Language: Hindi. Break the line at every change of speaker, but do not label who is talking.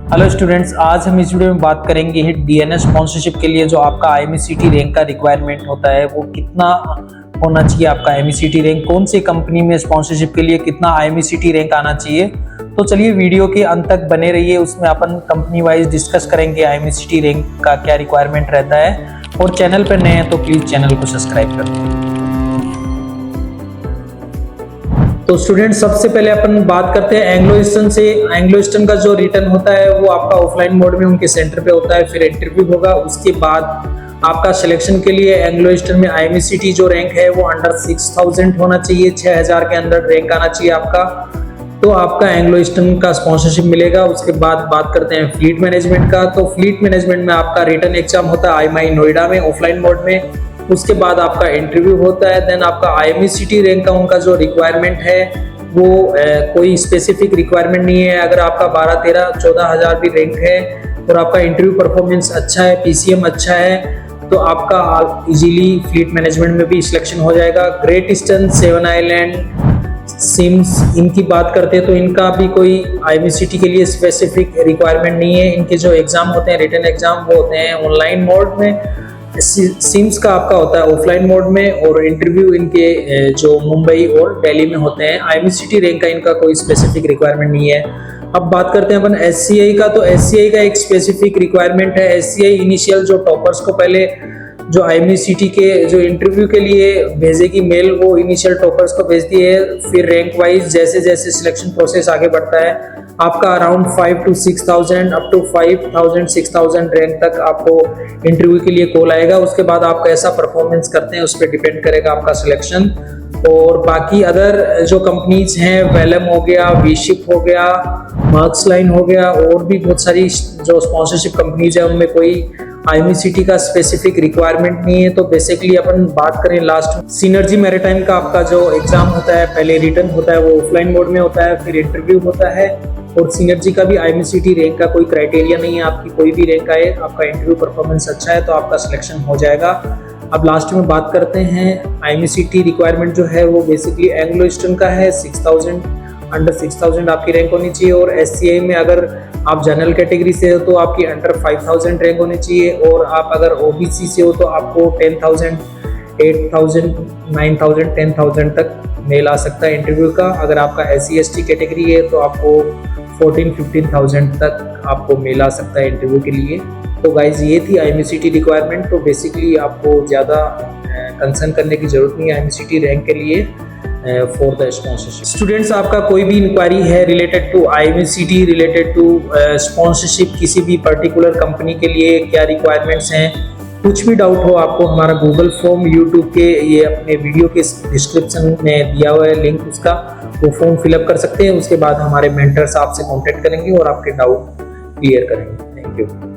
हेलो स्टूडेंट्स, आज हम इस वीडियो में बात करेंगे डीएनएस स्पॉन्सरशिप के लिए जो आपका आईएमईसीटी रैंक का रिक्वायरमेंट होता है वो कितना होना चाहिए। आपका आईएमईसीटी रैंक कौन सी कंपनी में स्पॉन्सरशिप के लिए कितना आईएमईसीटी रैंक आना चाहिए। तो चलिए वीडियो के अंत तक बने रहिए, उसमें अपन कंपनी वाइज डिस्कस करेंगे आईएमईसीटी रैंक का क्या रिक्वायरमेंट रहता है। और चैनल पर नए हैं तो प्लीज चैनल को सब्सक्राइब कर दें। तो स्टूडेंट, सबसे पहले अपन बात करते हैं एंग्लो ईस्टर्न से। एंग्लो ईस्टर्न का जो रिटर्न होता है वो आपका ऑफलाइन मोड में उनके सेंटर पे होता है, फिर इंटरव्यू होगा। उसके बाद आपका सिलेक्शन के लिए एंग्लो ईस्टर्न में आईएमईसीटी जो रैंक है वो अंडर 6000 होना चाहिए, 6000 के अंदर रैंक आना चाहिए आपका, तो आपका एंग्लो ईस्टर्न का स्पॉन्सरशिप मिलेगा। उसके बाद बात करते हैं फ्लीट मैनेजमेंट का। तो फ्लीट मैनेजमेंट में आपका रिटर्न एग्जाम होता है IMI नोएडा में ऑफलाइन मोड में। उसके बाद आपका इंटरव्यू होता है। देन आपका आईएमईसीटी रैंक का उनका जो रिक्वायरमेंट है वो कोई स्पेसिफिक रिक्वायरमेंट नहीं है। अगर आपका 12, 13, 14 हज़ार भी रैंक है और आपका इंटरव्यू परफॉर्मेंस अच्छा है, PCM अच्छा है, तो आपका इजीली फ्लीट मैनेजमेंट में भी सिलेक्शन हो जाएगा। Great Eastern, Seven Island, Sims, इनकी बात करते हैं तो इनका भी कोई आईएमईसीटी के लिए स्पेसिफिक रिक्वायरमेंट नहीं है। इनके जो एग्जाम होते हैं, रिटन एग्जाम, वो होते हैं ऑनलाइन मोड में। सिम्स का आपका होता है ऑफलाइन मोड में, और इंटरव्यू इनके जो मुंबई और दिल्ली में होते हैं। आईएमईसीटी रैंक का इनका कोई स्पेसिफिक रिक्वायरमेंट नहीं है। अब बात करते हैं अपन SCI का। तो SCI का एक स्पेसिफिक रिक्वायरमेंट है। SCI इनिशियल जो टॉपर्स को पहले जो आईएमईसीटी के जो इंटरव्यू के लिए भेजेगी मेल, वो इनिशियल टॉपर्स को भेजती है। फिर रैंक वाइज जैसे जैसे सिलेक्शन प्रोसेस आगे बढ़ता है, आपका around 5 to 6000 up to 5000 6000 rank तक आपको इंटरव्यू के लिए कॉल आएगा। उसके बाद आप कैसा परफॉर्मेंस करते हैं उस पर डिपेंड करेगा आपका सिलेक्शन। और बाकी अदर जो कंपनीज हैं, वेलम हो गया, वीशिप हो गया, मार्क्स लाइन हो गया, और भी बहुत सारी जो स्पॉन्सरशिप कंपनीज है उनमें कोई आईएमईसीटी का स्पेसिफिक रिक्वायरमेंट नहीं है। तो बेसिकली अपन बात करें लास्ट सिनर्जी मैरीटाइम का, आपका जो एग्जाम होता है पहले रिटर्न होता है वो ऑफलाइन मोड में होता है, फिर इंटरव्यू होता है। और सिनर्जी का भी आईएमईसीटी रैंक का कोई क्राइटेरिया नहीं है, आपकी कोई भी रैंक आए, आपका इंटरव्यू परफॉर्मेंस अच्छा है तो आपका सिलेक्शन हो जाएगा। अब लास्ट में बात करते हैं आईएमईसीटी रिक्वायरमेंट जो है वो बेसिकली एंग्लो ईस्टर्न का है 6000, अंडर 6000 आपकी रैंक होनी चाहिए। और SCI में अगर आप जनरल कैटेगरी से हो तो आपकी अंडर 5000 रैंक होनी चाहिए। और आप अगर OBC से हो तो आपको 10,000, 8,000, 9,000, 10,000 तक मेल आ सकता है इंटरव्यू का। अगर आपका SC ST कैटेगरी है तो आपको 14-15,000 तक आपको मेल आ सकता है इंटरव्यू के लिए। तो गाइज ये थी आईएमईसीटी रिक्वायरमेंट। तो बेसिकली आपको ज़्यादा कंसर्न करने की ज़रूरत नहीं है आईएमईसीटी रैंक के लिए फॉर द स्पॉन्सरशिप। स्टूडेंट्स, आपका कोई भी इंक्वायरी है related to IMECT, related to sponsorship, किसी भी पर्टिकुलर कंपनी के लिए क्या रिक्वायरमेंट्स हैं, कुछ भी डाउट हो आपको, हमारा गूगल फॉर्म यूट्यूब के ये अपने वीडियो के डिस्क्रिप्शन में दिया हुआ है लिंक, उसका वो फॉर्म फिलअप कर सकते हैं। उसके बाद हमारे मेंटर्स आपसे कांटेक्ट करेंगे और आपके डाउट क्लियर करेंगे। Thank you.